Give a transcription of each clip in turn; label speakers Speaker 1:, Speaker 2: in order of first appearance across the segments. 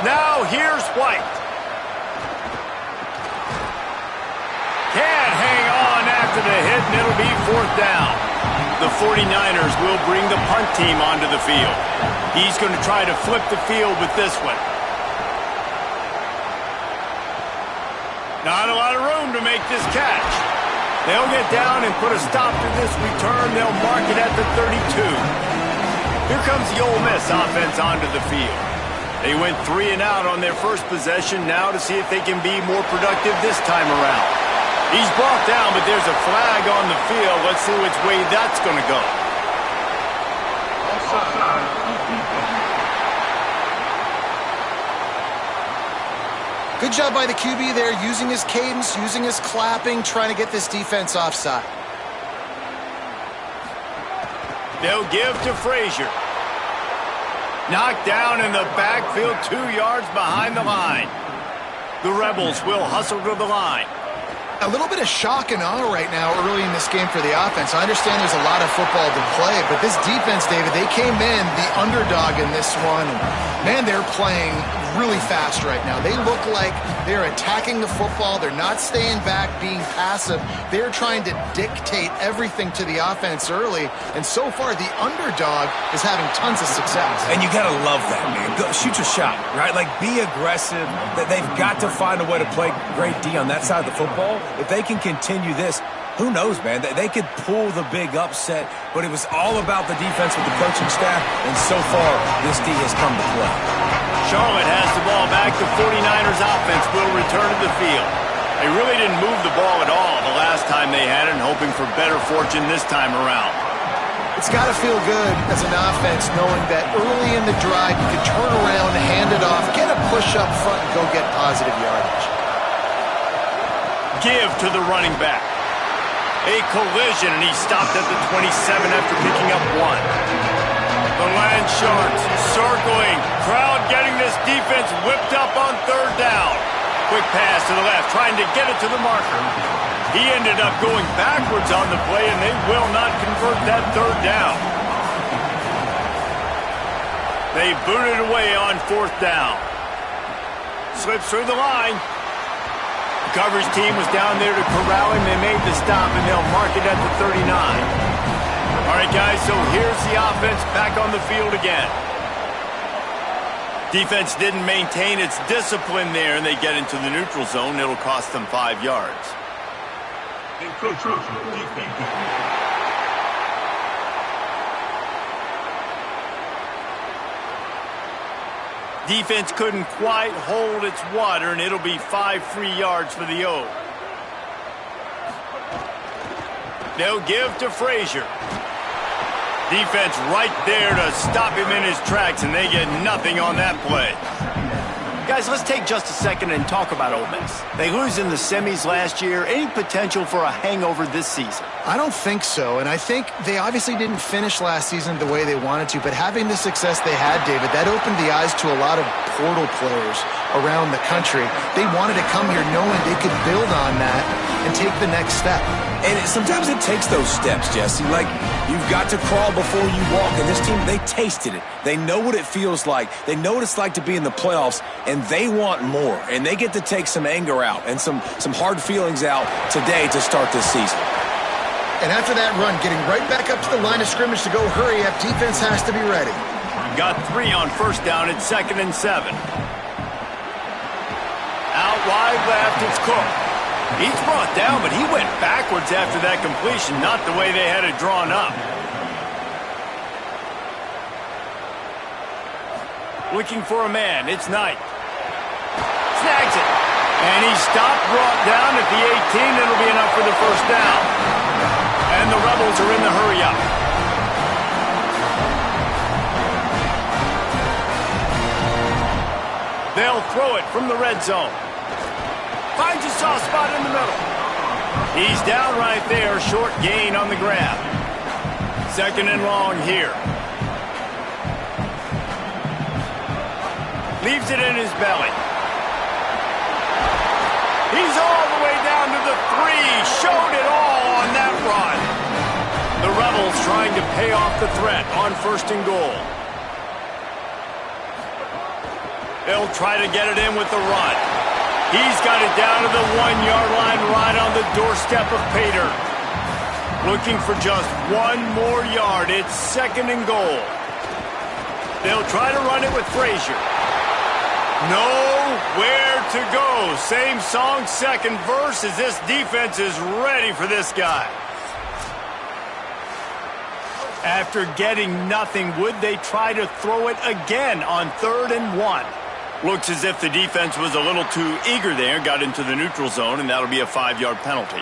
Speaker 1: Now here's White. Can't hang on after the hit, and it'll be 4th down. The 49ers will bring the punt team onto the field. He's going to try to flip the field with this one. Not a lot of room to make this catch. They'll get down and put a stop to this return. They'll mark it at the 32. Here comes the Ole Miss offense onto the field. They went 3 and out on their first possession, now to see if they can be more productive this time around. He's brought down, but there's a flag on the field. Let's see which way that's going to go.
Speaker 2: Good job by the QB there, using his cadence, using his clapping, trying to get this defense offside.
Speaker 1: They'll give to Frazier. Knocked down in the backfield, 2 yards behind the line. The Rebels will hustle to the line.
Speaker 2: A little bit of shock and awe right now early in this game for the offense. I understand there's a lot of football to play, but this defense, David, they came in the underdog in this one. And man, they're playing really fast right now. They look like they're attacking the football. They're not staying back, being passive. They're trying to dictate everything to the offense early. And so far, the underdog is having tons of success.
Speaker 3: And you got to love that, man. Go, shoot your shot, right? Like, be aggressive. They've got to find a way to play great D on that side of the football. If they can continue this, who knows, man? They could pull the big upset, but it was all about the defense with the coaching staff, and so far, this D has come to play.
Speaker 1: Charlotte has the ball back. The 49ers offense will return to the field. They really didn't move the ball at all the last time they had it, and hoping for better fortune this time around.
Speaker 2: It's got to feel good as an offense knowing that early in the drive you can turn around, hand it off, get a push up front, and go get positive yardage.
Speaker 1: Give to the running back. A collision, and he stopped at the 27 after picking up 1. The Land Sharks circling. Crowd getting this defense whipped up on 3rd down. Quick pass to the left, trying to get it to the marker. He ended up going backwards on the play, and they will not convert that 3rd down. They boot it away on 4th down. Slips through the line. The coverage team was down there to corral him. They made the stop, and they'll mark it at the 39. All right, guys, so here's the offense back on the field again. Defense didn't maintain its discipline there, and they get into the neutral zone. It'll cost them 5 yards. Defense couldn't quite hold its water, and it'll be 5 free yards for the O. They'll give to Frazier. Defense right there to stop him in his tracks, and they get nothing on that play. Guys, let's take just a second and talk about Ole Miss. They lose in the semis last year. Any potential for a hangover this season?
Speaker 2: I don't think so, and I think they obviously didn't finish last season the way they wanted to, but having the success they had, David, that opened the eyes to a lot of portal players around the country. They wanted to come here knowing they could build on that and take the next step.
Speaker 3: And sometimes it takes those steps, Jesse. Like, you've got to crawl before you walk. And this team, they tasted it. They know what it feels like. They know what it's like to be in the playoffs, and they want more. And they get to take some anger out and some hard feelings out today to start this season.
Speaker 2: And after that run, getting right back up to the line of scrimmage to go hurry up, defense has to be ready.
Speaker 1: Got 3 on 1st down at 2nd and 7. Out wide left, it's Cook. He's brought down, but he went backwards after that completion, not the way they had it drawn up. Looking for a man, it's Knight. Snags it. And he stopped, brought down at the 18. It'll be enough for the 1st down. And the Rebels are in the hurry-up. They'll throw it from the red zone. Finds a soft spot in the middle. He's down right there. Short gain on the grab. 2nd and long here. Leaves it in his belly. He's all the way down to the 3. Showed it all on that run. The Rebels trying to pay off the threat on 1st and goal. They'll try to get it in with the run. He's got it down to the 1-yard line right on the doorstep of Pater. Looking for just one more yard. It's 2nd and goal. They'll try to run it with Frazier. Nowhere to go. Same song, second verse, as this defense is ready for this guy. After getting nothing, would they try to throw it again on 3rd and 1? Looks as if the defense was a little too eager there, got into the neutral zone, and that'll be a 5-yard penalty.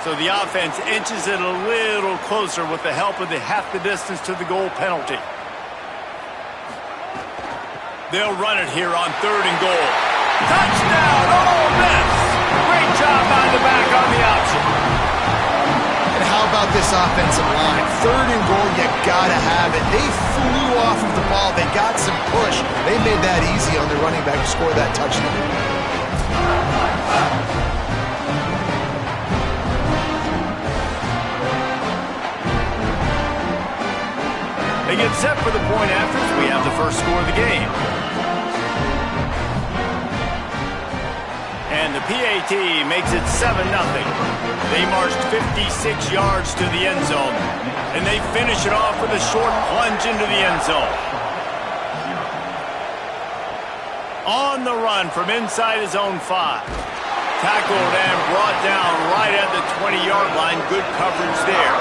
Speaker 1: So the offense inches it a little closer with the help of the half the distance to the goal penalty. They'll run it here on 3rd and goal. Touchdown, Ole Miss! Great job by the back on the option.
Speaker 2: And how about this offensive line? 3rd and goal, you gotta have it. They flew off of the ball. They got some push. They made that easy on their running back to score that touchdown.
Speaker 1: They get set for the point after as we have the first score of the game. And the PAT makes it 7-0. They marched 56 yards to the end zone, and they finish it off with a short plunge into the end zone. On the run from inside his own 5. Tackled and brought down right at the 20-yard line. Good coverage there.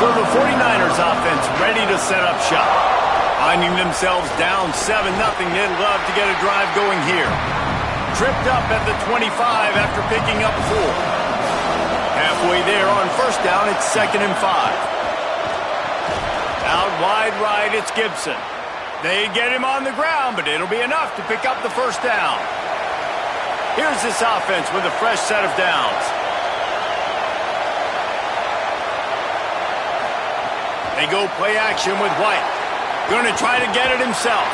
Speaker 1: So the 49ers offense ready to set up shop. Finding themselves down 7-0, they'd love to get a drive going here. Tripped up at the 25 after picking up 4. Halfway there on first down, it's 2nd and 5. Out wide right, it's Gibson. They get him on the ground, but it'll be enough to pick up the first down. Here's this offense with a fresh set of downs. They go play action with White. Going to try to get it himself.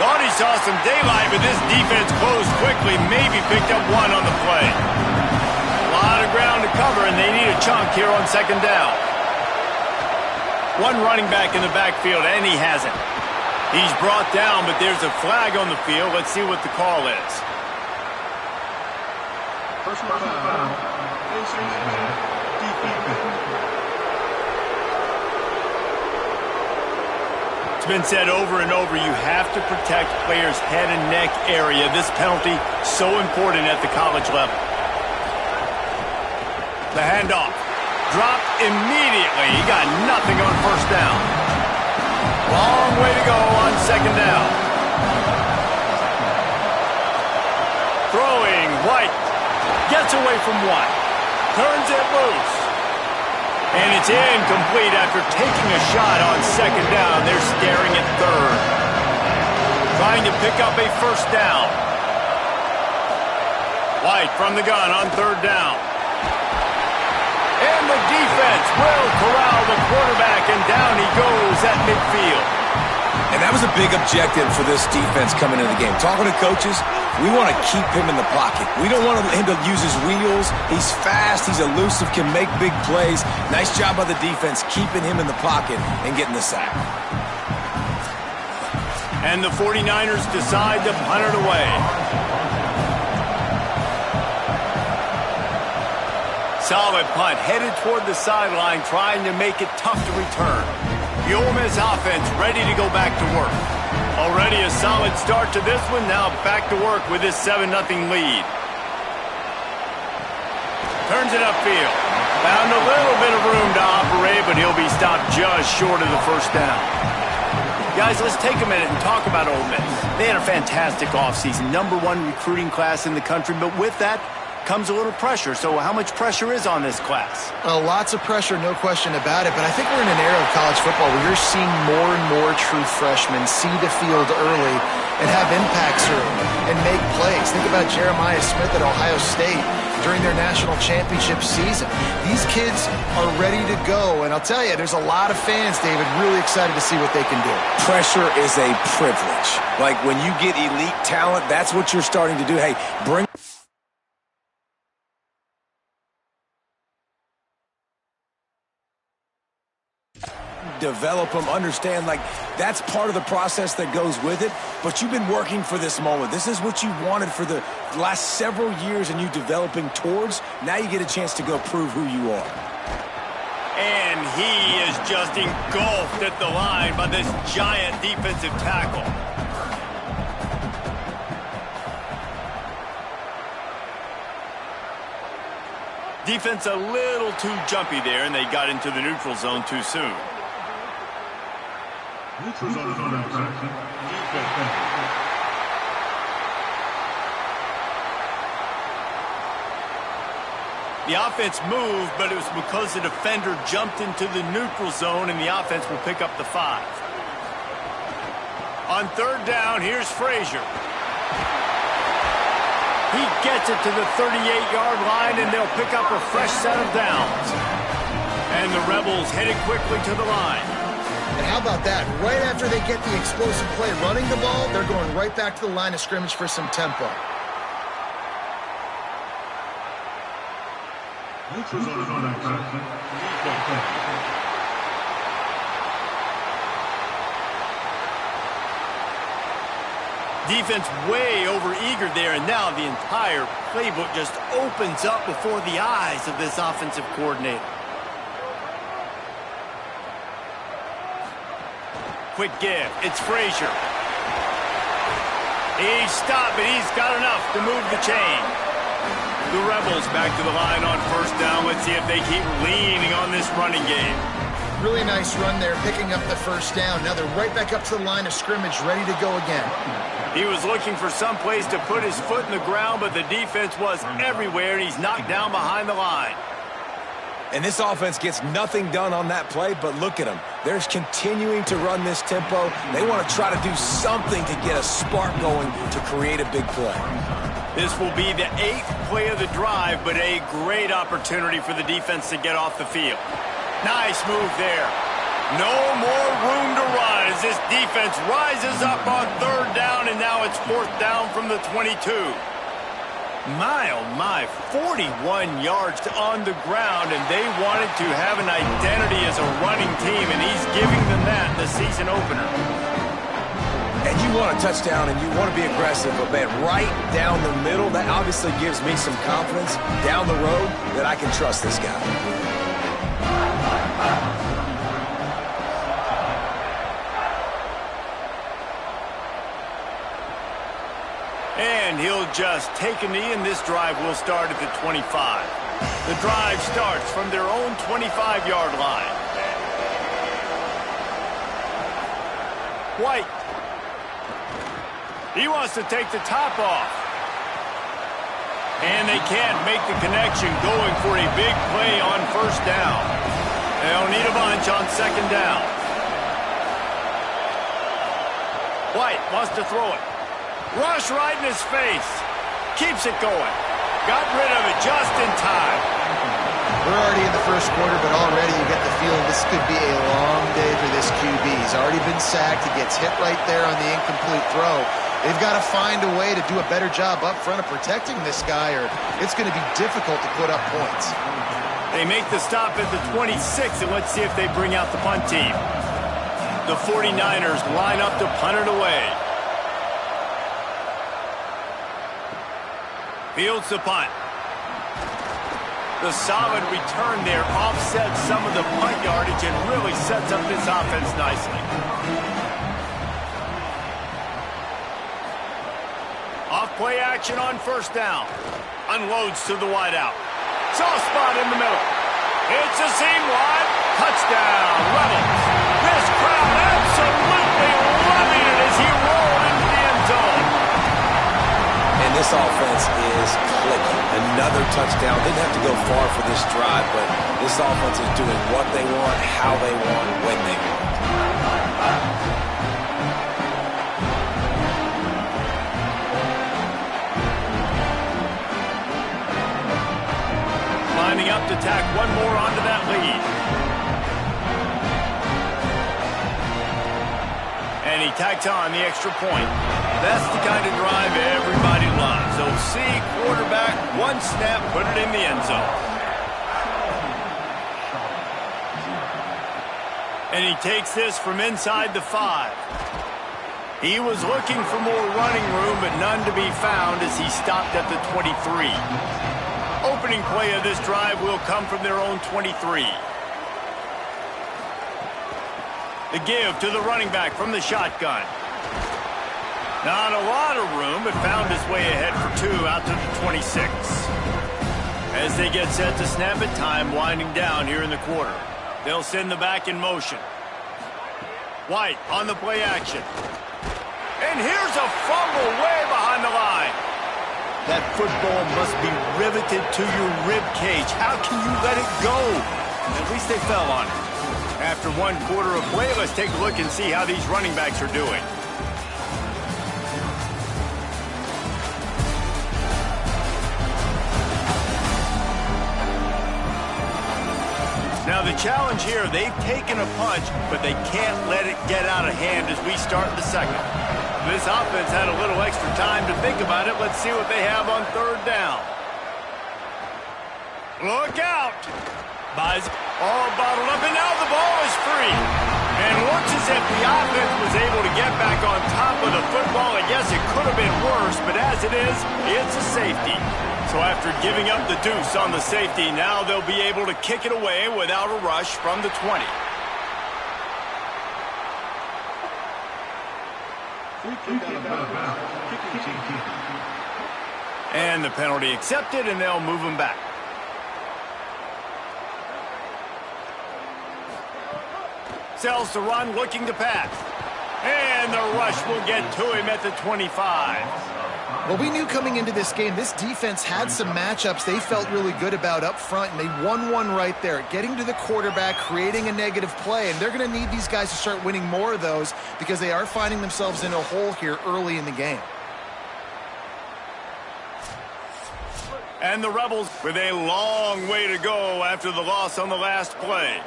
Speaker 1: Thought he saw some daylight, but this defense closed quickly. Maybe picked up 1 on the play. A lot of ground to cover, and they need a chunk here on 2nd down. One running back in the backfield, and he has it. He's brought down, but there's a flag on the field. Let's see what the call is.
Speaker 4: Personal foul.
Speaker 1: It's been said over and over, you have to protect players' head and neck area. This penalty, so important at the college level. The handoff. Dropped immediately. He got nothing on first down. Long way to go on 2nd down. Throwing, White. Gets away from 1. Turns it loose. And it's incomplete after taking a shot on 2nd down. They're staring at 3rd. Trying to pick up a first down. White from the gun on 3rd down. And the defense will corral the quarterback, and down he goes at midfield.
Speaker 3: And that was a big objective for this defense coming into the game. Talking to coaches, we want to keep him in the pocket. We don't want him to use his wheels. He's fast, he's elusive, can make big plays. Nice job by the defense keeping him in the pocket and getting the sack.
Speaker 1: And the 49ers decide to punt it away. Solid punt, headed toward the sideline, trying to make it tough to return. The Ole Miss offense ready to go back to work. Already a solid start to this one, now back to work with this 7-0 lead. Turns it upfield. Found a little bit of room to operate, but he'll be stopped just short of the first down. Guys, let's take a minute and talk about Ole Miss. They had a fantastic offseason, #1 recruiting class in the country, but with that comes a little pressure. So how much pressure is on this class?
Speaker 2: Lots of pressure, no question about it. But I think we're in an era of college football where you're seeing more and more true freshmen see the field early and have impacts early and make plays. Think about Jeremiah Smith at Ohio State during their national championship season. These kids are ready to go. And I'll tell you, there's a lot of fans, David, really excited to see what they can do.
Speaker 3: Pressure is a privilege. Like when you get elite talent, that's what you're starting to do. Hey, bring develop them, understand, like, that's part of the process that goes with it. But you've been working for this moment. This is what you wanted for the last several years, and you developing towards. Now you get a chance to go prove who you are.
Speaker 1: And he is just engulfed at the line by this giant defensive tackle. Defense a little too jumpy there, and they got into the neutral zone too soon. Neutral zone is on that defense. The offense moved, but it was because the defender jumped into the neutral zone, and the offense will pick up the 5. On third down, here's Frazier. He gets it to the 38-yard line, and they'll pick up a fresh set of downs. And the Rebels headed quickly to the line.
Speaker 2: And how about that? Right after they get the explosive play running the ball, they're going right back to the line of scrimmage for some tempo.
Speaker 1: Defense way over-eager there, and now the entire playbook just opens up before the eyes of this offensive coordinator. Quick give. It's Frazier. He's stopped, but he's got enough to move the chain. The Rebels back to the line on first down. Let's see if they keep leaning on this running game.
Speaker 2: Really nice run there, picking up the first down. Now they're right back up to the line of scrimmage, ready to go again.
Speaker 1: He was looking for some place to put his foot in the ground, but the defense was everywhere, and he's knocked down behind the line.
Speaker 3: And this offense gets nothing done on that play, but look at them. They're continuing to run this tempo. They want to try to do something to get a spark going to create a big play.
Speaker 1: This will be the 8th play of the drive, but a great opportunity for the defense to get off the field. Nice move there. No more room to run as this defense rises up on third down, and now it's fourth down from the 22. My, oh my, 41 yards on the ground, and they wanted to have an identity as a running team, and he's giving them that in the season opener.
Speaker 3: And you want a touchdown, and you want to be aggressive, but man, right down the middle, that obviously gives me some confidence down the road that I can trust this guy.
Speaker 1: And he'll just take a knee, and this drive will start at the 25. The drive starts from their own 25-yard line. White. He wants to take the top off. And they can't make the connection, going for a big play on first down. They'll need a bunch on second down. White wants to throw it. Rush right in his face. Keeps it going. Got rid of it just in time.
Speaker 2: We're already in the first quarter, but already you get the feeling this could be a long day for this QB. He's already been sacked. He gets hit right there on the incomplete throw. They've got to find a way to do a better job up front of protecting this guy, or it's going to be difficult to put up points.
Speaker 1: They make the stop at the 26, and let's see if they bring out the punt team. The 49ers line up to punt it away. Fields the punt. The solid return there offsets some of the punt yardage and really sets up this offense nicely. Off-play action on first down. Unloads to the wideout. Soft spot in the middle. It's a seam wide. Touchdown, Rebels. This crowd absolutely loving it as he rolled into the end zone.
Speaker 3: And this offense is clicking. Another touchdown. Didn't have to go far for this drive, but this offense is doing what they want, how they want, when they want.
Speaker 1: Lining up to tack one more onto that lead. And he tacks on the extra point. That's the kind of drive everybody loves. OC, quarterback, one snap, put it in the end zone. And he takes this from inside the 5. He was looking for more running room, but none to be found as he stopped at the 23. Opening play of this drive will come from their own 23. The give to the running back from the shotgun. Not a lot of room, but found his way ahead for 2 out to the 26. As they get set to snap it, time winding down here in the quarter. They'll send the back in motion. White on the play action. And here's a fumble way behind the line. That football must be riveted to your rib cage. How can you let it go? At least they fell on it. After 1 quarter of play, let's take a look and see how these running backs are doing. Now the challenge here, they've taken a punch, but they can't let it get out of hand as we start the second. This offense had a little extra time to think about it. Let's see what they have on 3rd down. Look out! Buys all bottled up, and now the ball is free. And looks as if the offense was able to get back on top of the football. And yes, it could have been worse, but as it is, it's a safety. So after giving up the deuce on the safety, now they'll be able to kick it away without a rush from the 20. And the penalty accepted, and they'll move him back. Sells to run, looking to pass. And the rush will get to him at the 25.
Speaker 2: Well, we knew coming into this game, this defense had some matchups they felt really good about up front, and they won one right there, getting to the quarterback, creating a negative play, and they're going to need these guys to start winning more of those because they are finding themselves in a hole here early in the game.
Speaker 1: And the Rebels with a long way to go after the loss on the last play.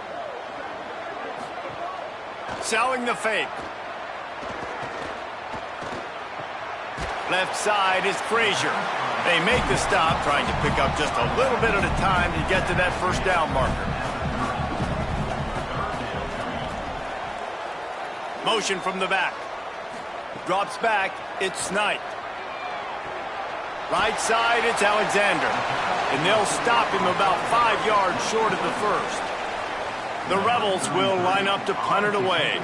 Speaker 1: Selling the fake. Left side is Frazier. They make the stop, trying to pick up just a little bit at a time to get to that 1st down marker. Motion from the back. Drops back, it's Knight. Right side, it's Alexander. And they'll stop him about 5 yards short of the 1st. The Rebels will line up to punt it away.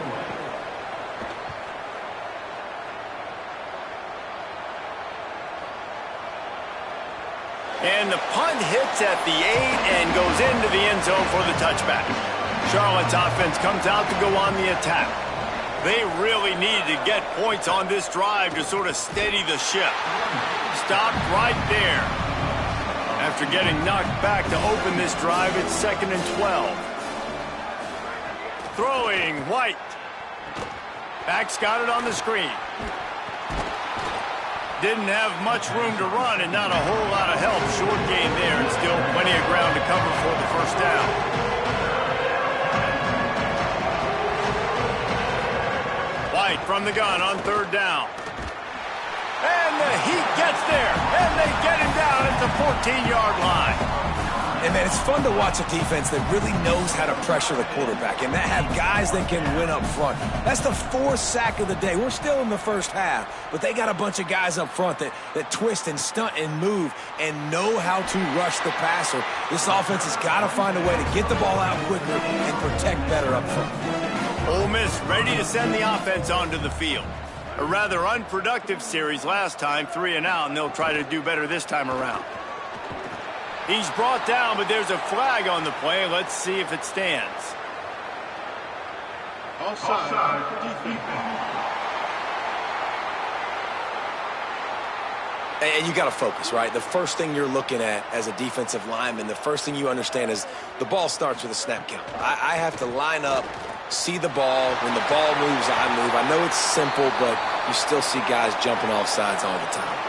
Speaker 1: And the punt hits at the 8 and goes into the end zone for the touchback. Charlotte's offense comes out to go on the attack. They really needed to get points on this drive to sort of steady the ship. Stopped right there. After getting knocked back to open this drive, it's 2nd and 12. Throwing, White. Back's got it on the screen. Didn't have much room to run and not a whole lot of help. Short game there and still plenty of ground to cover for the 1st down. White from the gun on 3rd down. And the Heat gets there, and they get him down at the 14-yard line.
Speaker 3: And, man, it's fun to watch a defense that really knows how to pressure the quarterback and that have guys that can win up front. That's the 4th sack of the day. We're still in the 1st half, but they got a bunch of guys up front that twist and stunt and move and know how to rush the passer. This offense has got to find a way to get the ball out quicker and protect better up front.
Speaker 1: Ole Miss ready to send the offense onto the field. A rather unproductive series last time, 3 and out, and they'll try to do better this time around. He's brought down, but there's a flag on the play. Let's see if it stands.
Speaker 4: Offside.
Speaker 3: And you got to focus, right? The first thing you're looking at as a defensive lineman, the first thing you understand is the ball starts with a snap count. I have to line up, see the ball. When the ball moves, I move. I know it's simple, but you still see guys jumping off sides all the time.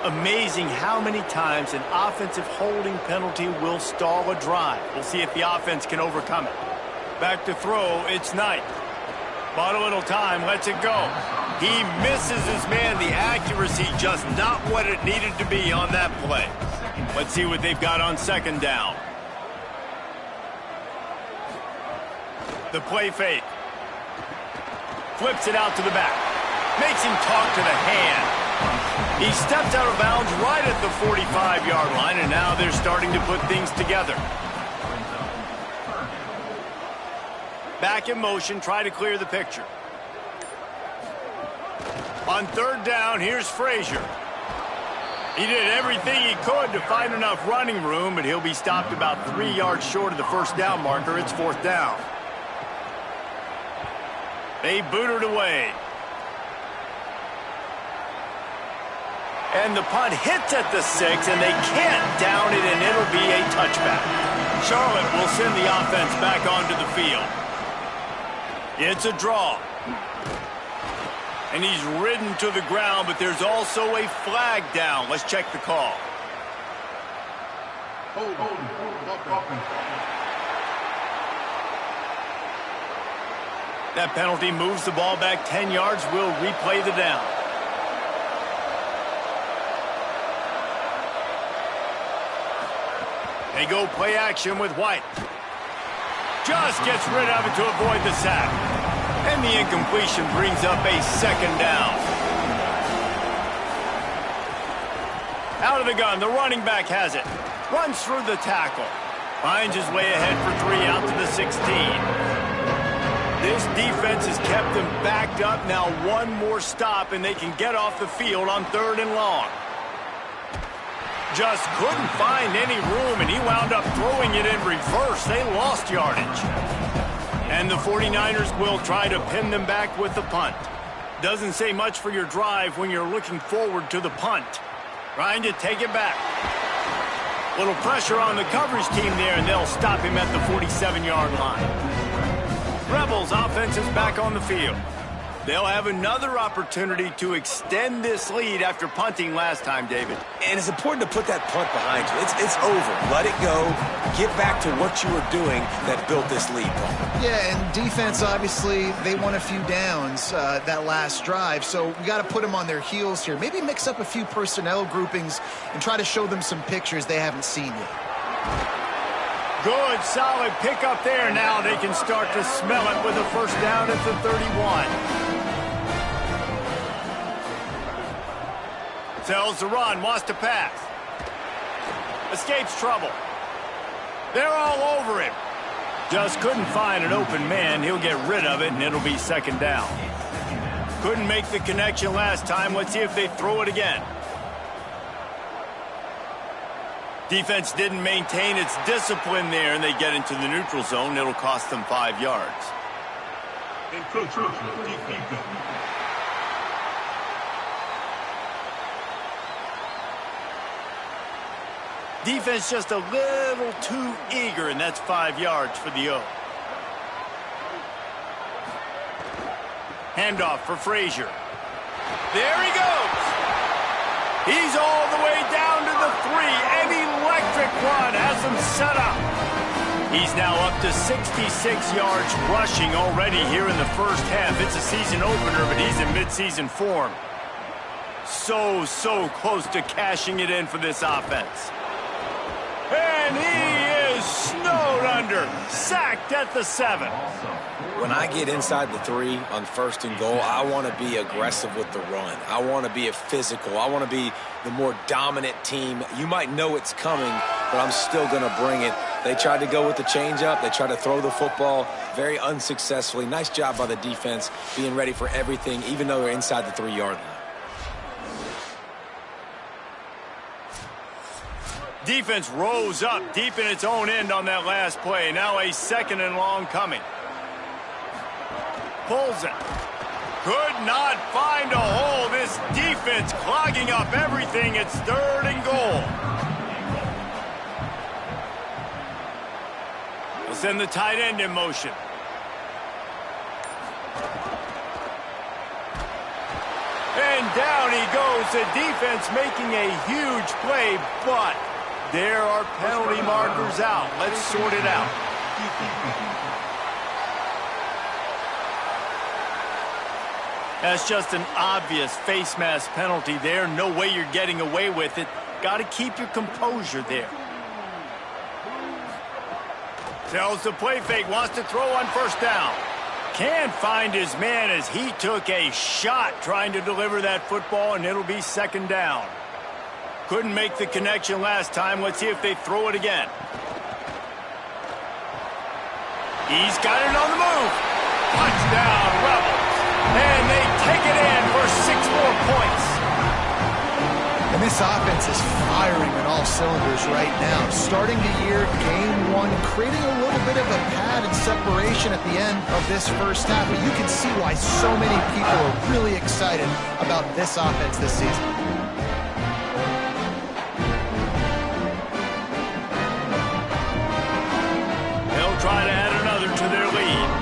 Speaker 1: Amazing how many times an offensive holding penalty will stall a drive. We'll see if the offense can overcome it. Back to throw, it's Knight. Bought a little time, lets it go. He misses his man. The accuracy just not what it needed to be on that play. Let's see what they've got on second down. The play fake. Flips it out to the back. Makes him talk to the hand. He stepped out of bounds right at the 45-yard line, and now they're starting to put things together. Back in motion, try to clear the picture. On third down, here's Frazier. He did everything he could to find enough running room, but he'll be stopped about 3 yards short of the first down marker. It's fourth down. They boot it away. And the punt hits at the 6, and they can't down it, and it'll be a touchback. Charlotte will send the offense back onto the field. It's a draw. And he's ridden to the ground, but there's also a flag down. Let's check the call. That penalty moves the ball back 10 yards. We'll replay the down. They go play action with White. Just gets rid of it to avoid the sack. And the incompletion brings up a second down. Out of the gun, the running back has it. Runs through the tackle. Finds his way ahead for 3 out to the 16. This defense has kept them backed up. Now one more stop, and they can get off the field on third and long. Just couldn't find any room, and he wound up throwing it in reverse. They lost yardage. And the 49ers will try to pin them back with the punt. Doesn't say much for your drive when you're looking forward to the punt. Trying to take it back. Little pressure on the coverage team there, and they'll stop him at the 47-yard line. Rebels offense is back on the field. They'll have another opportunity to extend this lead after punting last time, David.
Speaker 3: And it's important to put that punt behind you. It's over. Let it go. Get back to what you were doing that built this lead, Paul.
Speaker 2: Yeah, and defense, obviously, they won a few downs that last drive, so we got to put them on their heels here. Maybe mix up a few personnel groupings and try to show them some pictures they haven't seen yet.
Speaker 1: Good, solid pickup there. Now they can start to smell it with a first down at the 31. Tells the run, wants to pass. Escapes trouble. They're all over him. Just couldn't find an open man. He'll get rid of it, and it'll be second down. Couldn't make the connection last time. Let's see if they throw it again. Defense didn't maintain its discipline there, and they get into the neutral zone. It'll cost them 5 yards. Defense just a little too eager, and that's 5 yards for the O. Handoff for Frazier. There he goes. He's all the way down to the 3. An electric run has him set up. He's now up to 66 yards rushing already here in the first half. It's a season opener, but he's in midseason form. So close to cashing it in for this offense. And he is snowed under. Sacked at the 7.
Speaker 3: When I get inside the 3 on first and goal, I want to be aggressive with the run. I want to be a physical. I want to be the more dominant team. You might know it's coming, but I'm still going to bring it. They tried to go with the changeup. They tried to throw the football very unsuccessfully. Nice job by the defense being ready for everything, even though they're inside the 3-yard line.
Speaker 1: Defense rose up deep in its own end on that last play. Now a second and long coming. Pulls it. Could not find a hole. This defense clogging up everything. It's third and goal. We'll send the tight end in motion. And down he goes. The defense making a huge play, but there are penalty markers out. Let's sort it out. That's just an obvious face mask penalty there. No way you're getting away with it. Got to keep your composure there. Tells the play fake, wants to throw on first down. Can't find his man as he took a shot trying to deliver that football, and it'll be second down. Couldn't make the connection last time. Let's see if they throw it again. He's got it on the move. Touchdown, Rebels. And they take it in for 6 more points.
Speaker 2: And this offense is firing on all cylinders right now. Starting the year, game 1, creating a little bit of a pad and separation at the end of this first half. But you can see why so many people are really excited about this offense this season.
Speaker 1: They'll try to add another to their lead.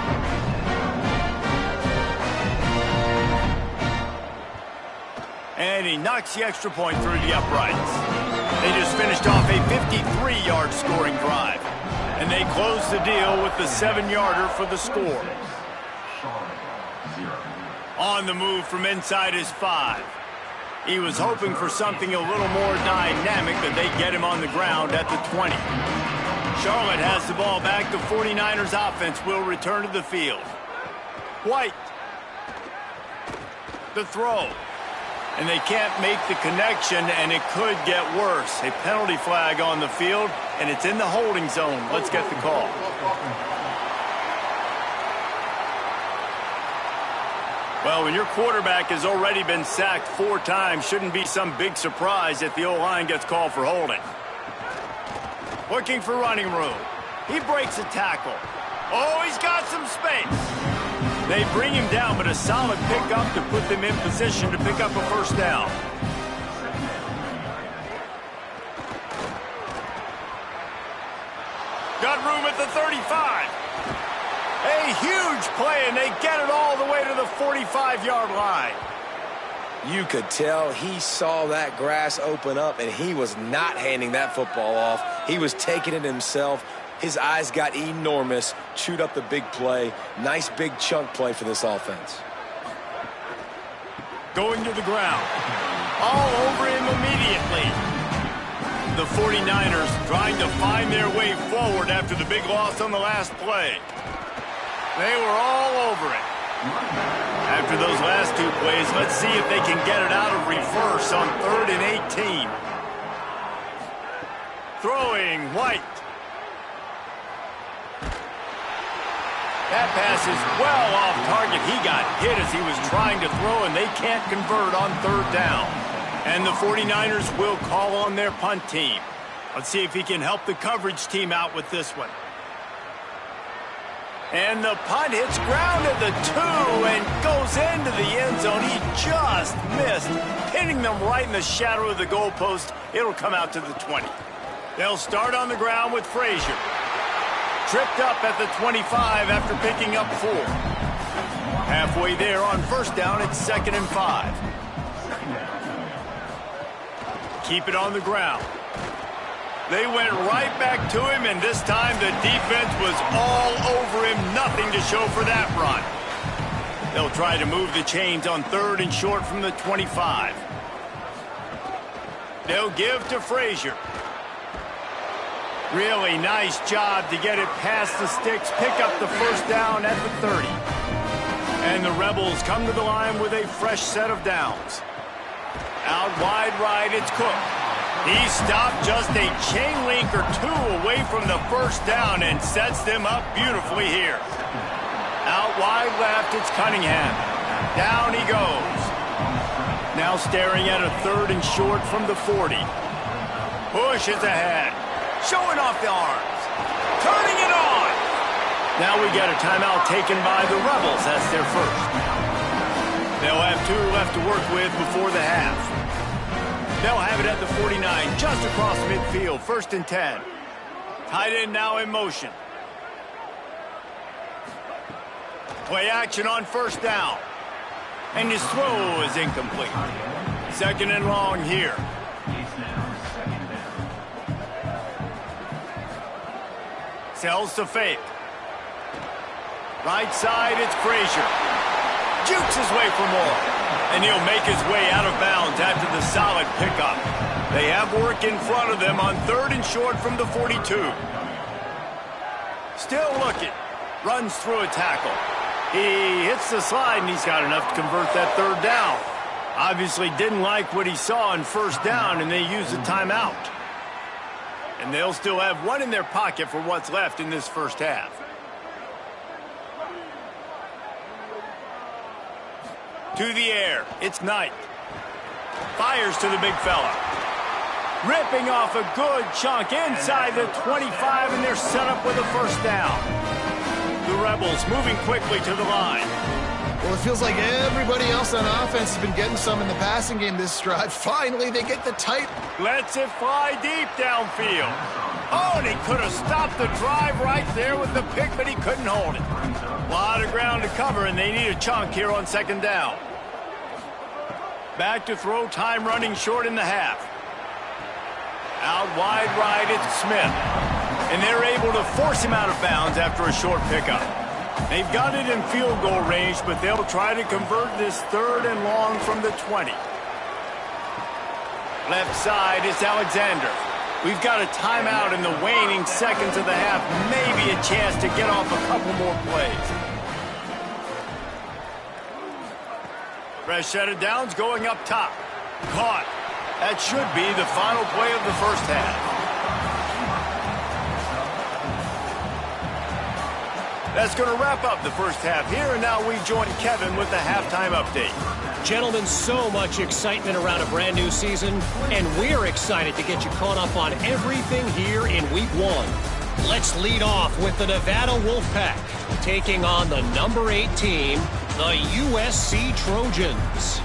Speaker 1: And he knocks the extra point through the uprights. They just finished off a 53-yard scoring drive. And they close the deal with the 7-yarder for the score. On the move from inside his 5. He was hoping for something a little more dynamic, but they get him on the ground at the 20. Charlotte has the ball back. The 49ers offense will return to the field. White. The throw. And they can't make the connection, and it could get worse. A penalty flag on the field, and it's in the holding zone. Let's get the call. Well, when your quarterback has already been sacked 4 times, shouldn't be some big surprise if the O-line gets called for holding. Looking for running room. He breaks a tackle. Oh, he's got some space. They bring him down, but a solid pickup to put them in position to pick up a first down. Got room at the 35. A huge play, and they get it all the way to the 45-yard line.
Speaker 3: You could tell he saw that grass open up, and he was not handing that football off. He was taking it himself. His eyes got enormous, chewed up the big play. Nice big chunk play for this offense.
Speaker 1: Going to the ground. All over him immediately. The 49ers trying to find their way forward after the big loss on the last play. They were all over it. After those last 2 plays, let's see if they can get it out of reverse on 3rd and 18. Throwing, White. That pass is well off target. He got hit as he was trying to throw, and they can't convert on 3rd down. And the 49ers will call on their punt team. Let's see if he can help the coverage team out with this one. And the punt hits ground at the 2 and goes into the end zone. He just missed, hitting them right in the shadow of the goalpost. It'll come out to the 20. They'll start on the ground with Frazier. Tripped up at the 25 after picking up 4. Halfway there on first down, it's 2nd and 5. Keep it on the ground. They went right back to him, and this time the defense was all over him. Nothing to show for that run. They'll try to move the chains on 3rd and short from the 25. They'll give to Frazier. Really nice job to get it past the sticks, pick up the first down at the 30. And the Rebels come to the line with a fresh set of downs. Out wide right, it's Cook. He stopped just a chain link or 2 away from the first down and sets them up beautifully here. Out wide left, it's Cunningham. Down he goes. Now staring at a 3rd and short from the 40. Pushes ahead. Showing off the arms. Turning it on. Now we got a timeout taken by the Rebels. That's their first. They'll have 2 left to work with before the half. They'll have it at the 49, just across midfield, 1st and 10. Tight end now in motion. Play action on first down. And his throw is incomplete. 2nd and long here. Sells to fake. Right side, it's Frazier. Shoots his way for more. And he'll make his way out of bounds after the solid pickup. They have work in front of them on 3rd and short from the 42. Still looking. Runs through a tackle. He hits the slide, and he's got enough to convert that 3rd down. Obviously didn't like what he saw on 1st down, and they use a timeout. And they'll still have one in their pocket for what's left in this 1st half. To the air. It's Knight. Fires to the big fella. Ripping off a good chunk inside the 25, and they're set up with a 1st down. The Rebels moving quickly to the line.
Speaker 2: Well, it feels like everybody else on offense has been getting some in the passing game this drive. Finally, they get the tight.
Speaker 1: Lets it fly deep downfield. Oh, and he could have stopped the drive right there with the pick, but he couldn't hold it. A lot of ground to cover, and they need a chunk here on 2nd down. Back to throw, time running short in the half. Out wide right, it's Smith. And they're able to force him out of bounds after a short pickup. They've got it in field goal range, but they'll try to convert this 3rd and long from the 20. Left side is Alexander. We've got a timeout in the waning seconds of the half. Maybe a chance to get off a couple more plays. Fresh set of downs going up top. Caught. That should be the final play of the 1st half. That's going to wrap up the 1st half here, and now we join Kevin with the halftime update.
Speaker 4: Gentlemen, so much excitement around a brand new season, and we're excited to get you caught up on everything here in Week 1. Let's lead off with the Nevada Wolfpack, taking on the number 8 team, the USC Trojans.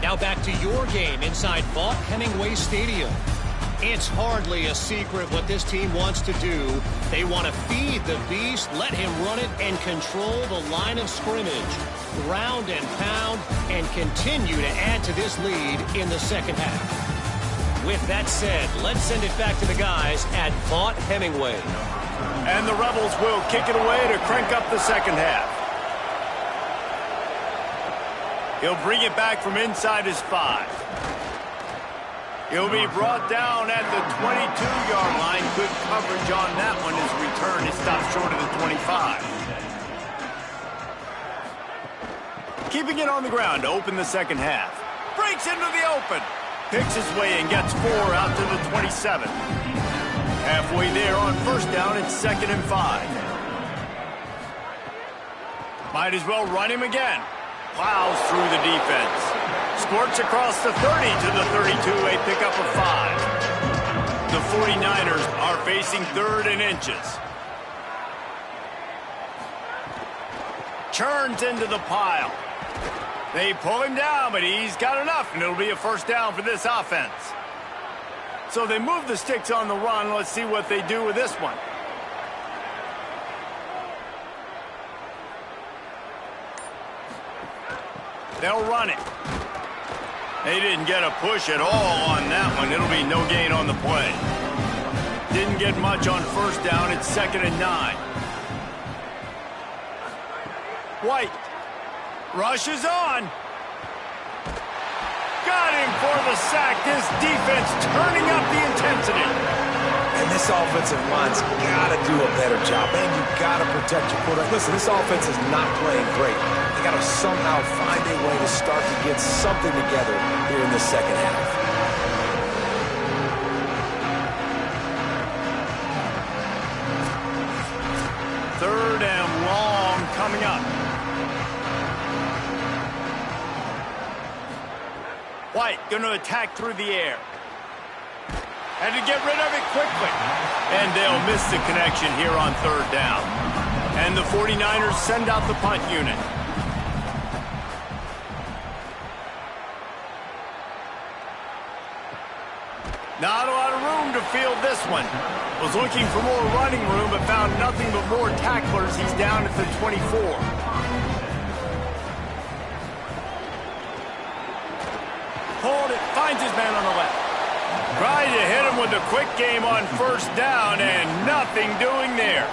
Speaker 4: Now back to your game inside Vaught Hemingway Stadium. It's hardly a secret what this team wants to do. They want to feed the beast, let him run it, and control the line of scrimmage. Ground and pound, and continue to add to this lead in the 2nd half. With that said, let's send it back to the guys at Vaught Hemingway.
Speaker 1: And the Rebels will kick it away to crank up the 2nd half. He'll bring it back from inside his 5. He'll be brought down at the 22-yard line. Good coverage on that one. His return is stopped short of the 25. Keeping it on the ground to open the 2nd half. Breaks into the open. Picks his way and gets 4 out to the 27. Halfway there on 1st down, it's 2nd and 5. Might as well run him again. Plows through the defense. Squirts across the 30 to the 32, a pickup of 5. The 49ers are facing 3rd and inches. Churns into the pile. They pull him down, but he's got enough, and it'll be a 1st down for this offense. So they move the sticks on the run. Let's see what they do with this one. They'll run it. They didn't get a push at all on that one. It'll be no gain on the play. Didn't get much on 1st down. It's 2nd and 9. White rushes on. Got him for the sack. This defense turning up the intensity.
Speaker 3: And this offensive line's got to do a better job. And you got to protect your quarterback. Listen, this offense is not playing great. They got to somehow find a way to start to get something together here in the 2nd half.
Speaker 1: Third and long coming up. White going to attack through the air. Had to get rid of it quickly. And they'll miss the connection here on 3rd down. And the 49ers send out the punt unit. Not a lot of room home to field this one. Was looking for more running room, but found nothing but more tacklers. He's down at the 24. Hold it, finds his man on the left. Tried to hit him with a quick game on first down, and nothing doing there.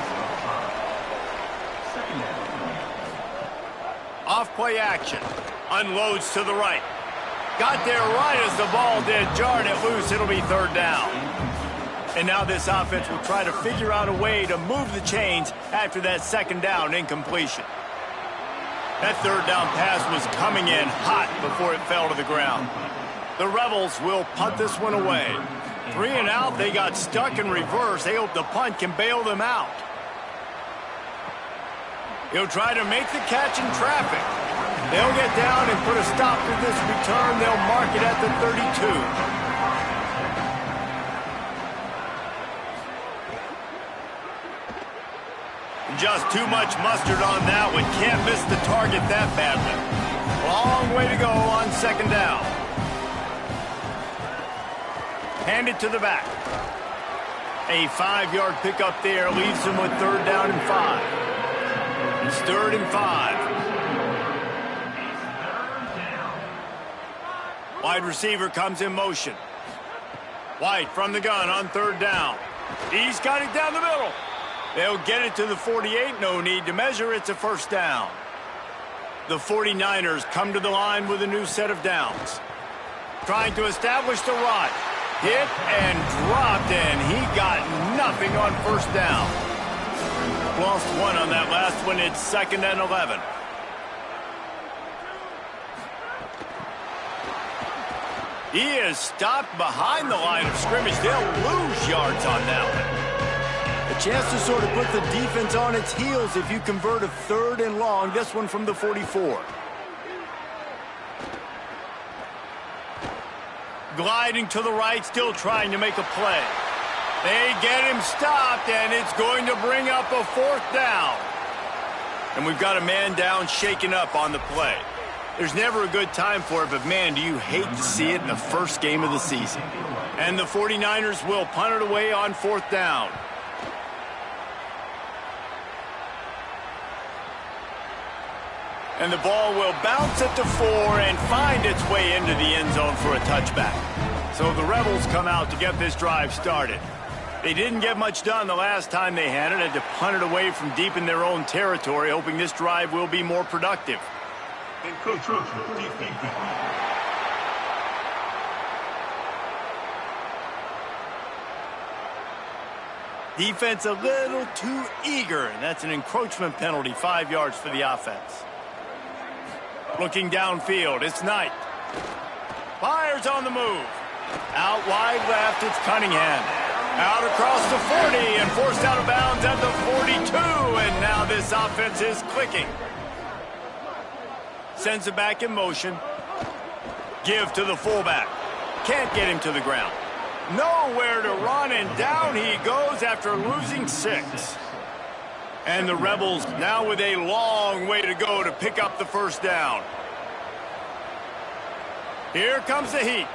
Speaker 1: Off play action. Unloads to the right. Got there right as the ball did. Jarred it loose. It'll be third down. And now this offense will try to figure out a way to move the chains after that second down incompletion. That third down pass was coming in hot before it fell to the ground. The Rebels will punt this one away. 3 and out. They got stuck in reverse. They hope the punt can bail them out. He'll try to make the catch in traffic. They'll get down and put a stop to this return. They'll mark it at the 32. Just too much mustard on that one. Can't miss the target that badly. Long way to go on second down. Hand it to the back. A 5-yard pickup there leaves him with third down and 5. It's third and 5. Wide receiver comes in motion. White from the gun on third down. He's got it down the middle. They'll get it to the 48. No need to measure. It's a first down. The 49ers come to the line with a new set of downs. Trying to establish the run. Hit and dropped, and he got nothing on first down. Lost one on that last one. It's second and 11. He is stopped behind the line of scrimmage. They'll lose yards on that one. A chance to sort of put the defense on its heels if you convert a third and long. This one from the 44. Gliding to the right, still trying to make a play. They get him stopped, and it's going to bring up a fourth down. And we've got a man down, shaken up on the play. There's never a good time for it, but man, do you hate to see it in the first game of the season. And the 49ers will punt it away on fourth down. And the ball will bounce at the 4 and find its way into the end zone for a touchback. So the Rebels come out to get this drive started. They didn't get much done the last time they had to punt it away from deep in their own territory, hoping this drive will be more productive. Defense a little too eager, and that's an encroachment penalty, 5 yards for the offense. Looking downfield, it's Knight. Fires on the move. Out wide left, it's Cunningham. Out across the 40 and forced out of bounds at the 42, and now this offense is clicking. Sends it back in motion. Give to the fullback. Can't get him to the ground. Nowhere to run, and down he goes after losing 6. And the Rebels now with a long way to go to pick up the first down. Here comes the heat.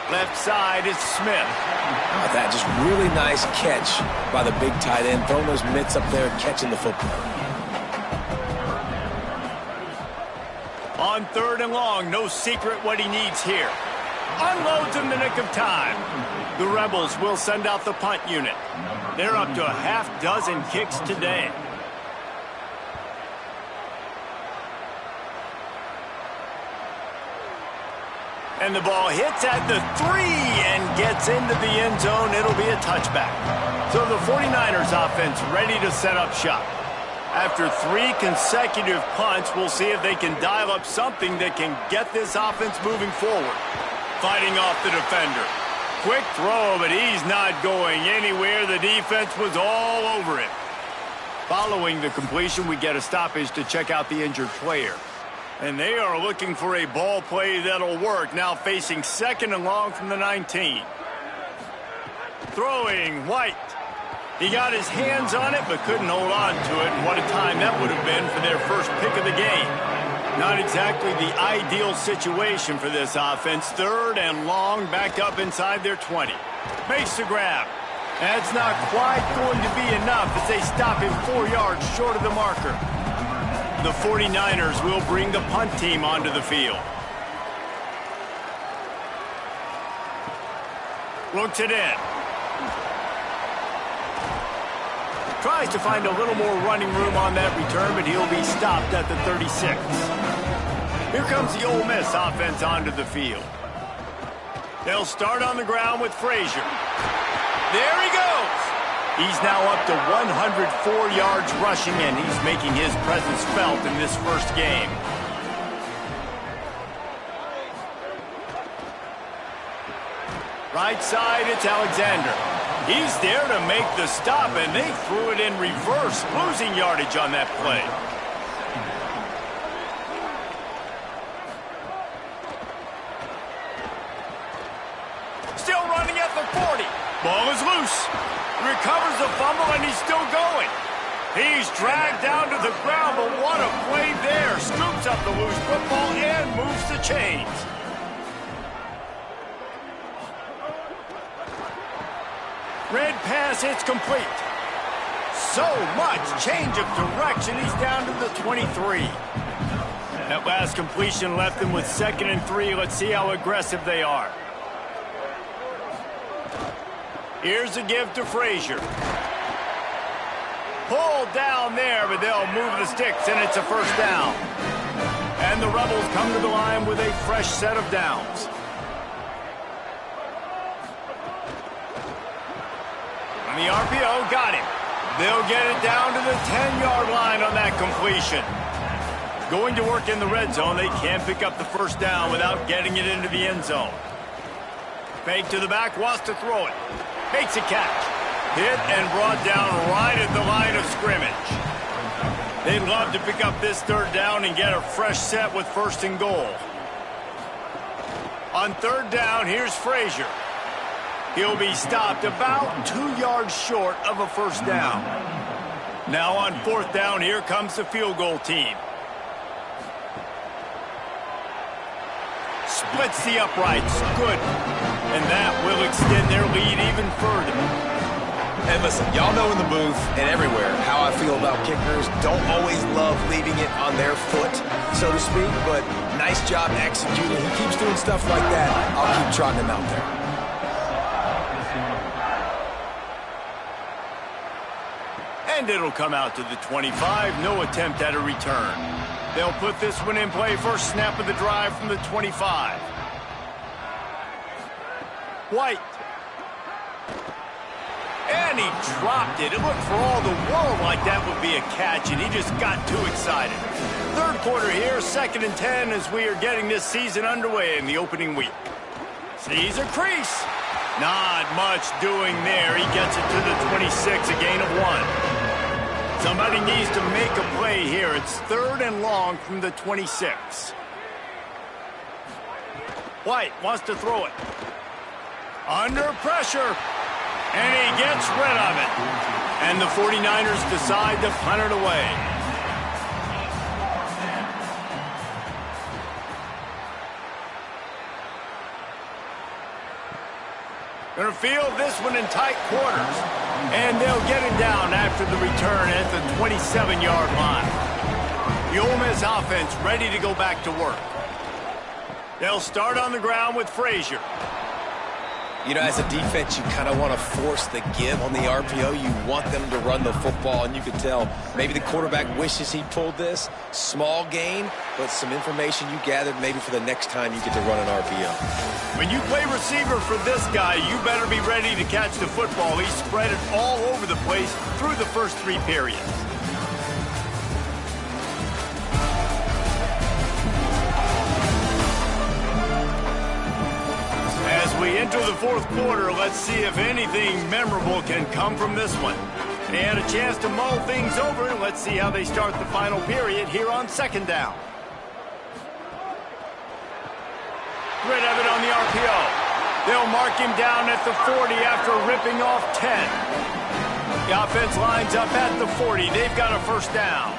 Speaker 1: Left side is Smith.
Speaker 3: How about that? Just really nice catch by the big tight end. Throwing those mitts up there, catching the football.
Speaker 1: On third and long, no secret what he needs here. Unloads in the nick of time. The Rebels will send out the punt unit. They're up to a half-dozen kicks today. And the ball hits at the 3 and gets into the end zone. It'll be a touchback. So the 49ers offense ready to set up shop. After 3 consecutive punts, we'll see if they can dial up something that can get this offense moving forward. Fighting off the defender. Quick throw, but he's not going anywhere. The defense was all over him. Following the completion, we get a stoppage to check out the injured player. And they are looking for a ball play that'll work. Now facing second and long from the 19. Throwing, White. He got his hands on it, but couldn't hold on to it. And what a time that would have been for their first pick of the game. Not exactly the ideal situation for this offense. Third and long, back up inside their 20. Makes the grab. That's not quite going to be enough as they stop him 4 yards short of the marker. The 49ers will bring the punt team onto the field. Looks it in. Tries to find a little more running room on that return, but he'll be stopped at the 36. Here comes the Ole Miss offense onto the field. They'll start on the ground with Frazier. There he goes. He's now up to 104 yards rushing, and he's making his presence felt in this first game. Right side, it's Alexander. He's there to make the stop, and they threw it in reverse, losing yardage on that play. Still running at the 40. Ball is loose. Recovers the fumble, and he's still going. He's dragged down to the ground, but what a play there. Scoops up the loose football and moves the chains. Red pass, it's complete. So much change of direction. He's down to the 23. That last completion left him with 2nd and 3. Let's see how aggressive they are. Here's a give to Frazier. Pulled down there, but they'll move the sticks, and it's a first down. And the Rebels come to the line with a fresh set of downs. On the RPO, got him. They'll get it down to the 10-yard line on that completion. Going to work in the red zone. They can't pick up the first down without getting it into the end zone. Fake to the back, wants to throw it. Makes a catch. Hit and brought down right at the line of scrimmage. They'd love to pick up this third down and get a fresh set with 1st and goal. On 3rd down, here's Frazier. He'll be stopped about 2 yards short of a first down. Now on 4th down, here comes the field goal team. Splits the uprights. Good. And that will extend their lead even further.
Speaker 3: And listen, y'all know in the booth and everywhere how I feel about kickers. Don't always love leaving it on their foot, so to speak, but nice job executing. He keeps doing stuff like that. I'll keep trotting him out there.
Speaker 1: And it'll come out to the 25. No attempt at a return. They'll put this one in play. First snap of the drive from the 25. White. And he dropped it. It looked for all the world like that would be a catch, and he just got too excited. 3rd quarter here, 2nd and 10 as we are getting this season underway in the opening week. Sees a crease. Not much doing there. He gets it to the 26, a gain of 1. Somebody needs to make a play here. It's 3rd and long from the 26. White wants to throw it. Under pressure. And he gets rid of it. And the 49ers decide to punt it away. Gonna field this one in tight quarters. And they'll get it down after the return at the 27-yard line. The Ole Miss offense ready to go back to work. They'll start on the ground with Frazier.
Speaker 3: You know, as a defense, you kind of want to force the give on the RPO. You want them to run the football, and you can tell maybe the quarterback wishes he pulled this. Small gain, but some information you gathered maybe for the next time you get to run an RPO.
Speaker 1: When you play receiver for this guy, you better be ready to catch the football. He spread it all over the place through the first 3 periods. As we enter the 4th quarter, let's see if anything memorable can come from this one. They had a chance to mull things over. Let's see how they start the final period here on 2nd down. Rid of it on the RPO. They'll mark him down at the 40 after ripping off 10. The offense lines up at the 40. They've got a first down.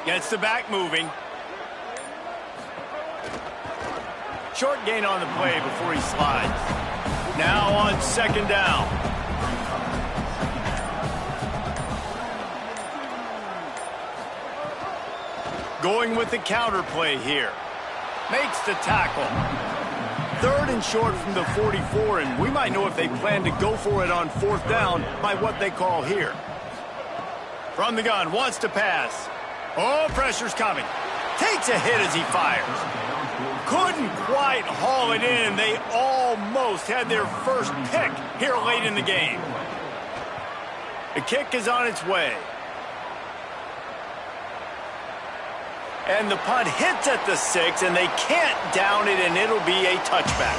Speaker 1: Gets the back moving. Short gain on the play before he slides. Now on second down. Going with the counter play here. Makes the tackle. Third and short from the 44, and we might know if they plan to go for it on fourth down by what they call here. From the gun, wants to pass. Oh, pressure's coming. Takes a hit as he fires. Couldn't quite haul it in. They almost had their first pick here late in the game. The kick is on its way. And the punt hits at the 6, and they can't down it, and it'll be a touchback.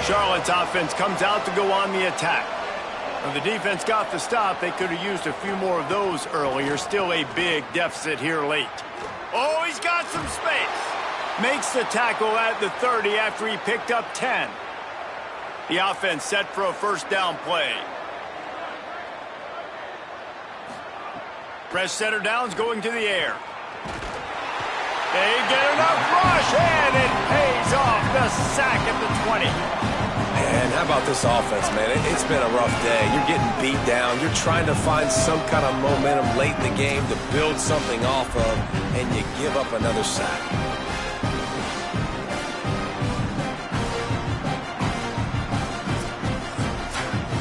Speaker 1: Charlotte's offense comes out to go on the attack. When the defense got the stop, they could have used a few more of those earlier. Still a big deficit here late. Oh, he's got some space. Makes the tackle at the 30 after he picked up 10. The offense set for a first down play. Press center down's going to the air. They get enough rush, and it pays off. The sack at the 20.
Speaker 3: Man, how about this offense, man? It's been a rough day. You're getting beat down. You're trying to find some kind of momentum late in the game to build something off of, and you give up another sack.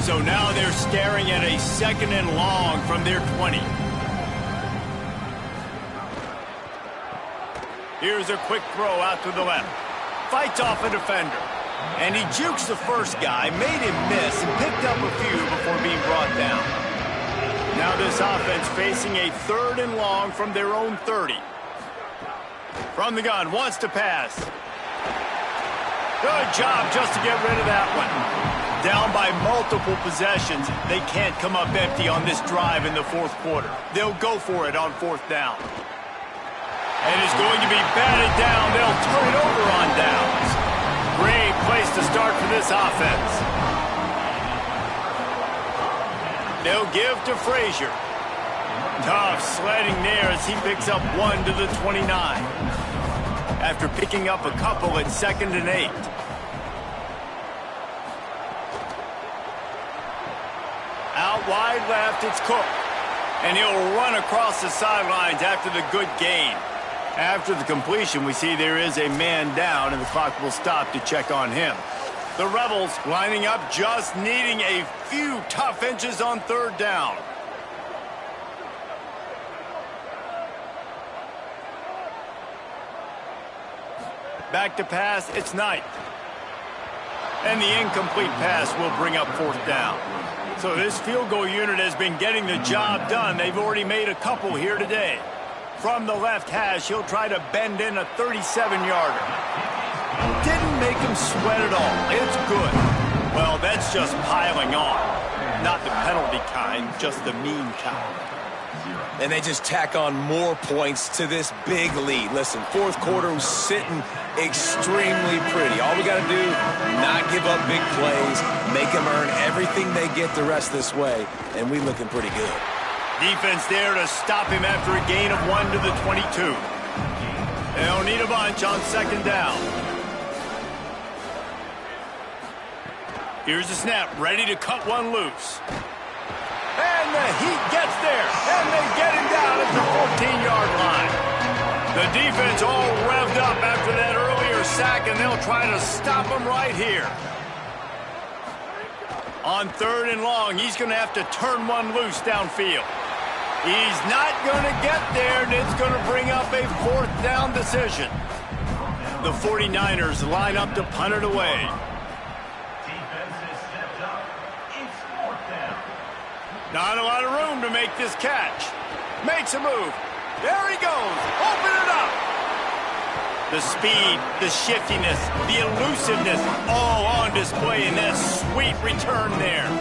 Speaker 1: So now they're staring at a second and long from their 20. Here's a quick throw out to the left. Fights off a defender. And he jukes the first guy, made him miss, and picked up a few before being brought down. Now this offense facing a third and long from their own 30. From the gun, wants to pass. Good job just to get rid of that one. Down by multiple possessions, they can't come up empty on this drive in the fourth quarter. They'll go for it on fourth down. And it's going to be batted down. They'll turn it over on downs. Great place to start for this offense. They'll give to Frazier. Tough sledding there as he picks up 1 to the 29. After picking up a couple at 2nd and 8. Out wide left, it's Cook. And he'll run across the sidelines after the good gain. After the completion, we see there is a man down, and the clock will stop to check on him. The Rebels lining up, just needing a few tough inches on third down. Back to pass, it's Knight. And the incomplete pass will bring up fourth down. So this field goal unit has been getting the job done. They've already made a couple here today. From the left hash, he'll try to bend in a 37-yarder. Didn't make him sweat at all. It's good. Well, that's just piling on. Not the penalty kind, just the mean kind.
Speaker 3: And they just tack on more points to this big lead. Listen, fourth quarter was sitting extremely pretty. All we got to do, not give up big plays, make them earn everything they get the rest this way, and we looking pretty good.
Speaker 1: Defense there to stop him after a gain of 1 to the 22. They'll need a bunch on second down. Here's the snap, ready to cut one loose. And the Heat gets there, and they get him down at the 14-yard line. The defense all revved up after that earlier sack, and they'll try to stop him right here. On third and long, he's going to have to turn one loose downfield. He's not going to get there, and it's going to bring up a fourth down decision. The 49ers line up to punt it away. Not a lot of room to make this catch. Makes a move. There he goes. Open it up. The speed, the shiftiness, the elusiveness, all on display in that sweet return there.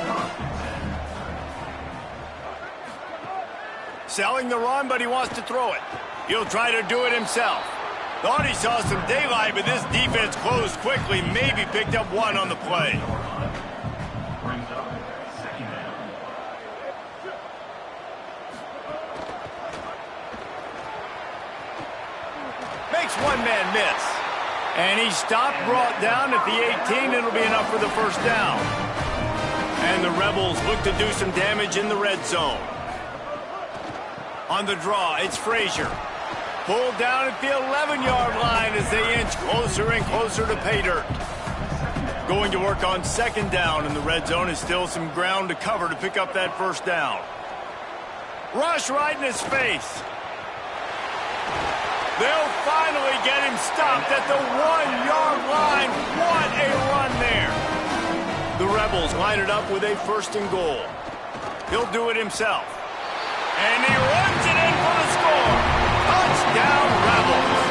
Speaker 1: Selling the run, but he wants to throw it. He'll try to do it himself. Thought he saw some daylight, but this defense closed quickly. Maybe picked up one on the play. Makes one man miss. And he stopped, brought down at the 18. It'll be enough for the first down. And the Rebels look to do some damage in the red zone. On the draw, it's Frazier. Pulled down at the 11-yard line as they inch closer and closer to pay dirt. Going to work on second down, and the red zone is still some ground to cover to pick up that first down. Rush right in his face. They'll finally get him stopped at the 1-yard line. What a run there. The Rebels line it up with a first and goal. He'll do it himself. And he runs it in for the score. Touchdown, Rebels.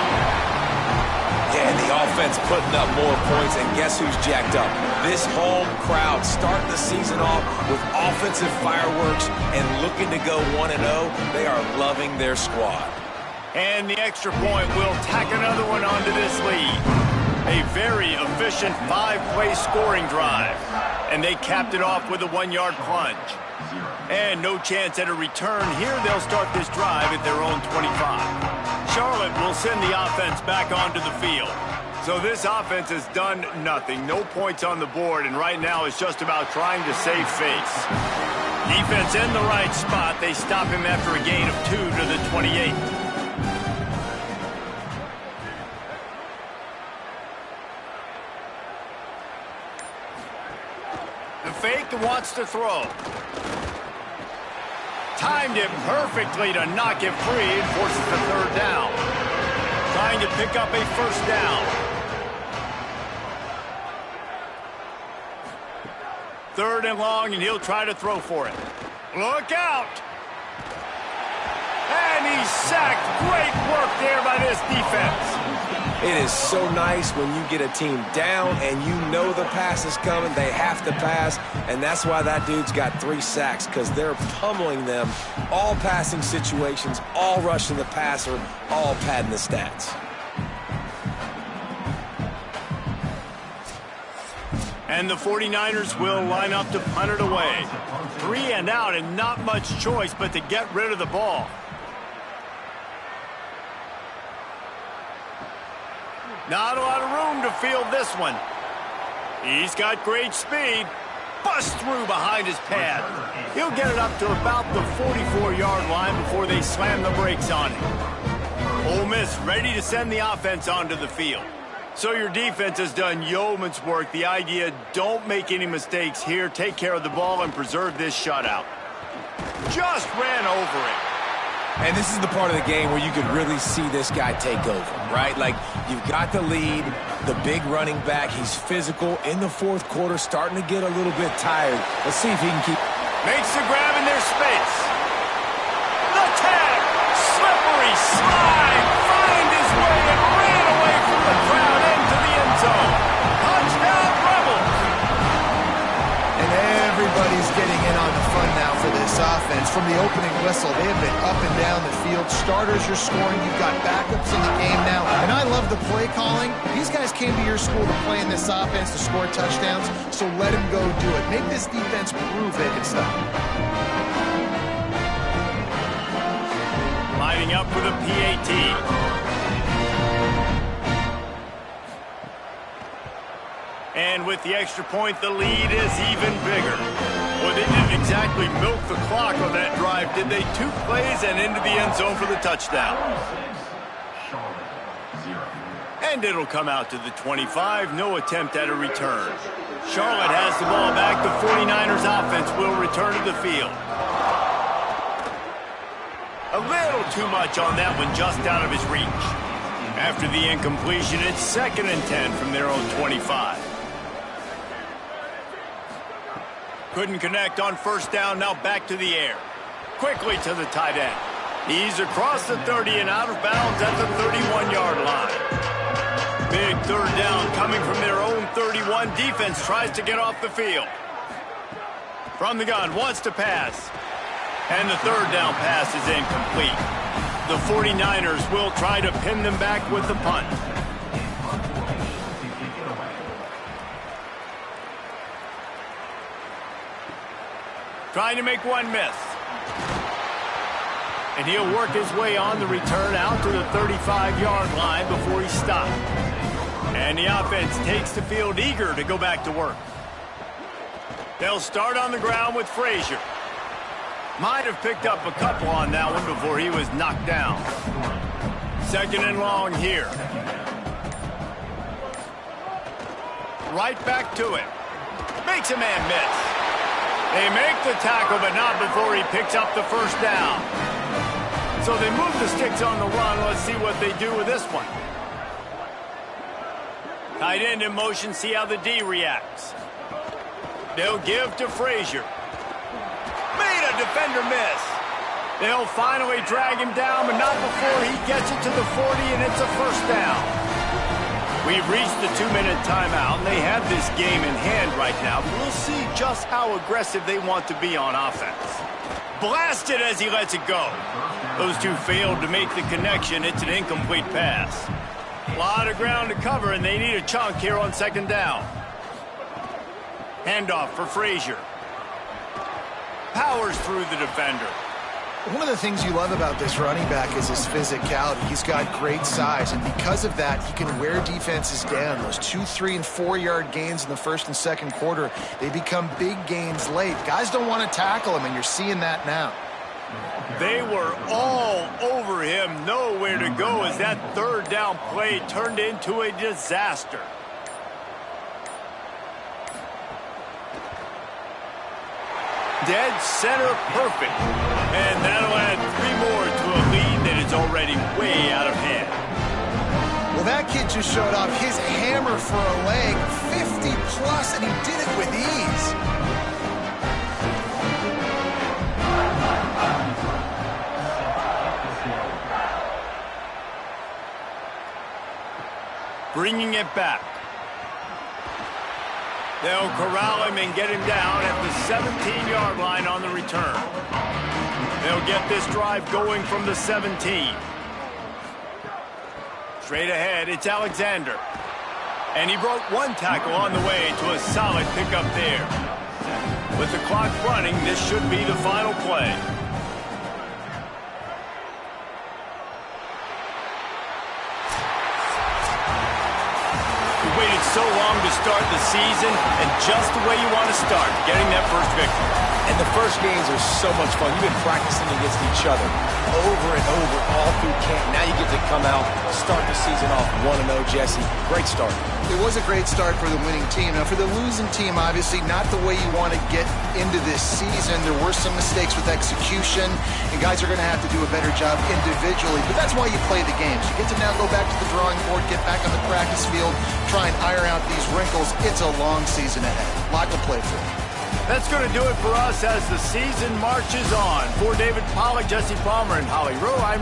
Speaker 3: Yeah, and the offense putting up more points, and guess who's jacked up? This home crowd starting the season off with offensive fireworks and looking to go 1-0. They are loving their squad.
Speaker 1: And the extra point will tack another one onto this lead. A very efficient 5-play scoring drive. And they capped it off with a 1-yard plunge. And no chance at a return here. They'll start this drive at their own 25. Charlotte will send the offense back onto the field. So this offense has done nothing. No points on the board, and right now it's just about trying to save face. Defense in the right spot. They stop him after a gain of 2 to the 28. The fake wants to throw. Timed it perfectly to knock it free and forces the third down. Trying to pick up a first down. Third and long, and he'll try to throw for it. Look out! And he's sacked. Great work there by this defense.
Speaker 3: It is so nice when you get a team down and you know the pass is coming. They have to pass, and that's why that dude's got 3 sacks, because they're pummeling them. All passing situations, all rushing the passer, all padding the stats.
Speaker 1: And the 49ers will line up to punt it away. 3 and out, and not much choice but to get rid of the ball. Not a lot of room to field this one. He's got great speed. Bust through behind his pad. He'll get it up to about the 44-yard line before they slam the brakes on him. Ole Miss ready to send the offense onto the field. So your defense has done yeoman's work. The idea, don't make any mistakes here. Take care of the ball and preserve this shutout. Just ran over it.
Speaker 3: And this is the part of the game where you could really see this guy take over, right? Like, you've got the lead, the big running back. He's physical in the fourth quarter, starting to get a little bit tired. Let's see if he can keep...
Speaker 1: Makes the grab in their space. The tag. Slippery slide. Find his way and ran away from the crowd into the end zone. Touchdown, Rebels.
Speaker 2: And everybody's getting in on the fun now for this offense. From the opening whistle, they have been up and down the field. Starters are scoring. You've got backups in the game now. And I love the play calling. These guys came to your school to play in this offense to score touchdowns, so let them go do it. Make this defense prove they can stop.
Speaker 1: Lining up for the PAT. And with the extra point, the lead is even bigger. Well, they didn't exactly milk the clock on that drive, did they? 2 plays and into the end zone for the touchdown. And it'll come out to the 25. No attempt at a return. Charlotte has the ball back. The 49ers offense will return to the field. A little too much on that one, just out of his reach. After the incompletion, it's 2nd and 10 from their own 25. Couldn't connect on first down, now back to the air. Quickly to the tight end. He's across the 30 and out of bounds at the 31-yard line. Big third down coming from their own 31. Defense tries to get off the field. From the gun, wants to pass. And the third down pass is incomplete. The 49ers will try to pin them back with the punt. Trying to make one miss. And he'll work his way on the return out to the 35-yard line before he stopped. And the offense takes the field eager to go back to work. They'll start on the ground with Frazier. Might have picked up a couple on that one before he was knocked down. Second and long here. Right back to it. Makes a man miss. They make the tackle, but not before he picks up the first down. So they move the sticks on the run. Let's see what they do with this one. Tight end in motion, see how the D reacts. They'll give to Frazier. Made a defender miss. They'll finally drag him down, but not before he gets it to the 40, and it's a first down. We've reached the 2-minute timeout, and they have this game in hand right now. We'll see just how aggressive they want to be on offense. Blasted as he lets it go. Those two failed to make the connection. It's an incomplete pass. A lot of ground to cover, and they need a chunk here on second down. Handoff for Frazier. Powers through the defender.
Speaker 2: One of the things you love about this running back is his physicality. He's got great size, and because of that, he can wear defenses down. Those 2-, 3-, and 4-yard gains in the first and second quarter, they become big gains late. Guys don't want to tackle him, and you're seeing that now.
Speaker 1: They were all over him, nowhere to go as that third down play turned into a disaster. Dead center perfect. And that'll add 3 more to a lead that is already way out of hand.
Speaker 2: Well, that kid just showed off his hammer for a leg, 50+, and he did it with ease.
Speaker 1: Bringing it back. They'll corral him and get him down at the 17-yard line on the return. They'll get this drive going from the 17. Straight ahead, it's Alexander. And he broke one tackle on the way to a solid pickup there. With the clock running, this should be the final play. Waited so long to start the season, and just the way you want to start, getting that first victory.
Speaker 3: And the first games are so much fun. You've been practicing against each other over and over all through camp. Now you get to come out, start the season off 1-0, Jesse. Great start.
Speaker 2: It was a great start for the winning team. Now, for the losing team, obviously not the way you want to get into this season. There were some mistakes with execution, and guys are going to have to do a better job individually. But that's why you play the games. You get to now go back to the drawing board, get back on the practice field, try and iron out these wrinkles. It's a long season ahead. A lot to play for.
Speaker 1: That's going to do it for us as the season marches on. For David Pollack, Jesse Palmer, and Holly Rowe, I'm